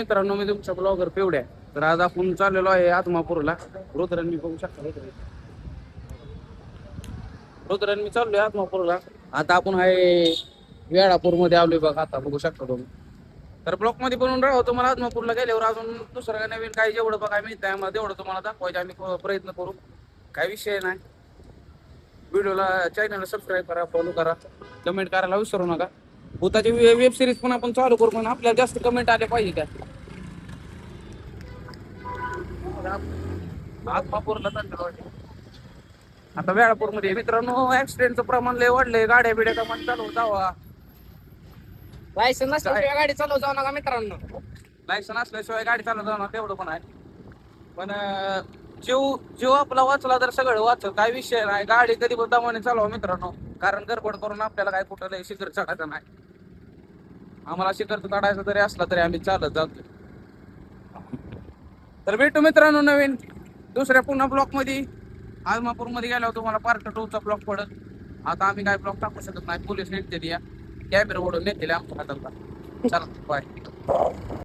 मित्रांनो, मी तुमचा ब्लॉगर पिवड्या. तर आज आपण चाललेलो आहे आत्मापूरला. रुद्रन मी बघू शकता. रुद्रन मी चाललोय आत्मापूरला. आता आपण आहे वेळापूर मध्ये आलोय बघा. आता बघू शकता तुम्ही. तर ब्लॉक मध्ये बनवून राहतो. तुम्हाला आत्मापूरला गेल्यावर अजून दुसरं नवीन काही जेवढं बघा मिळतं आम्हाला तेवढं तुम्हाला दाखवायचं आम्ही प्रयत्न करू. काही विषय नाही. व्हिडिओला चॅनलला सबस्क्राईब करा, फॉलो करा, कमेंट करायला विसरू नका. भूताची वेब सिरीज पण आपण चालू करू, पण आपल्याला जास्त कमेंट आले पाहिजे का. आत्मापूरला आता वेळापूर मध्ये मित्रांनो ऍक्सिडेंटचं प्रमाण लय वाढलंय. गाड्या बिड्या कमान चालू जावा. लायसन नसल्याशिवाय गाडी चालव जाऊ नका मित्रांनो. लायसन असल्याशिवाय गाडी चालू जाणार तेवढं पण आहे. पण जीव जीव आपला वाचला तर सगळं वाचल. काय विषय नाही. गाडी कधी पण दमाने चालवा मित्रांनो. कारण गडबड करून आपल्याला काय कुठं लय शिखर चढायचं नाही. आम्हाला शिखर चढायचं तरी असला तरी आम्ही चालत जातो. तर भेटू मित्रांनो नवीन दुसऱ्या पुन्हा ब्लॉक मध्ये. आदमापूर मध्ये गेल्यावर तुम्हाला पार्ट 2 चा ब्लॉक पडत. आता आम्ही काय ब्लॉक टाकू शकत नाही. पोलीस नेते या कॅमेरा ओढून नेते आमच्या हाताला. चला बाय.